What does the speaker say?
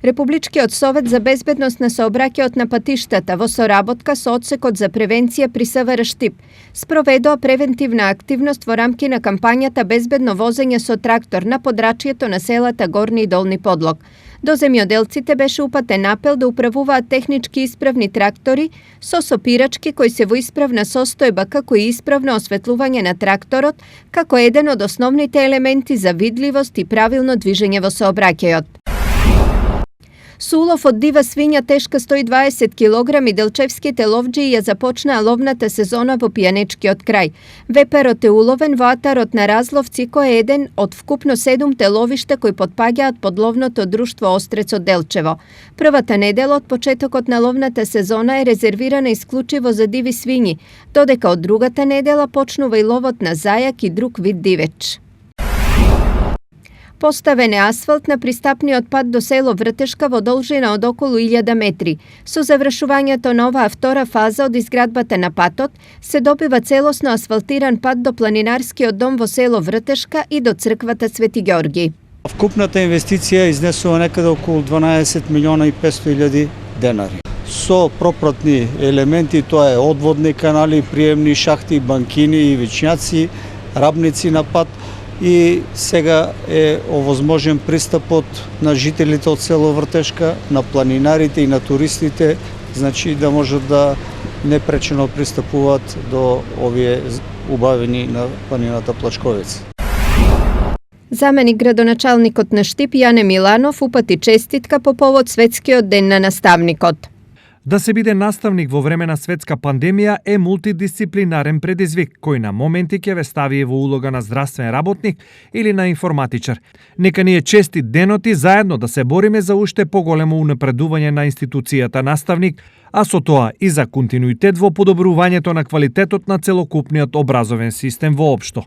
Републичкиот совет за безбедност на сообраќајот на патиштата во соработка со Одсекот за превенција при СВР Штип спроведоа превентивна активност во рамки на кампањата Безбедно возење со трактор на подрачјето на селата Горни и Долни Подлог. До земјоделците беше упатен апел да управуваат технички исправни трактори со сопирачки кои се во исправна состојба, како и исправно осветлување на тракторот, како еден од основните елементи за видливост и правилно движење во сообраќајот. Со улов од дива свиња тешка 120 кг делчевските ловџии ја започнаа ловната сезона во Пијанечкиот крај. Веперот е уловен во атарот на Разловци, кој е еден од вкупно 7 ловишта кои потпаѓаат под ловното друштво Острец од Делчево. Првата недела од почетокот на ловната сезона е резервирана исклучиво за диви свињи, додека од другата недела почнува и ловот на зајак и друг вид дивеч. Поставен е асфалт на пристапниот пат до село Вртешка во должина од околу 1000 метри. Со завршувањето на оваа втора фаза од изградбата на патот, се добива целосно асфалтиран пат до планинарскиот дом во село Вртешка и до црквата Свети Ѓорги. Вкупната инвестиција изнесува некаде околу 12 милиона и 500 илјади денари. Со пропратни елементи, тоа е одводни канали, приемни шахти, банкини и вичњаци, рабници на пат, и сега е овозможен пристапот на жителите од село Вртешка, на планинарите и на туристите, значи да можат да непречено пристапуваат до овие убавини на планината Плачковец. Заменик градоначалникот на Штип Јане Миланов упати честитка по повод Светскиот ден на наставникот. Да се биде наставник во време на светска пандемија е мултидисциплинарен предизвик, кој на моменти ќе ве стави во улога на здравствен работник или на информатичар. Нека ни е честит денот и заедно да се бориме за уште поголемо унапредување на институцијата наставник, а со тоа и за континуитет во подобрувањето на квалитетот на целокупниот образовен систем воопшто.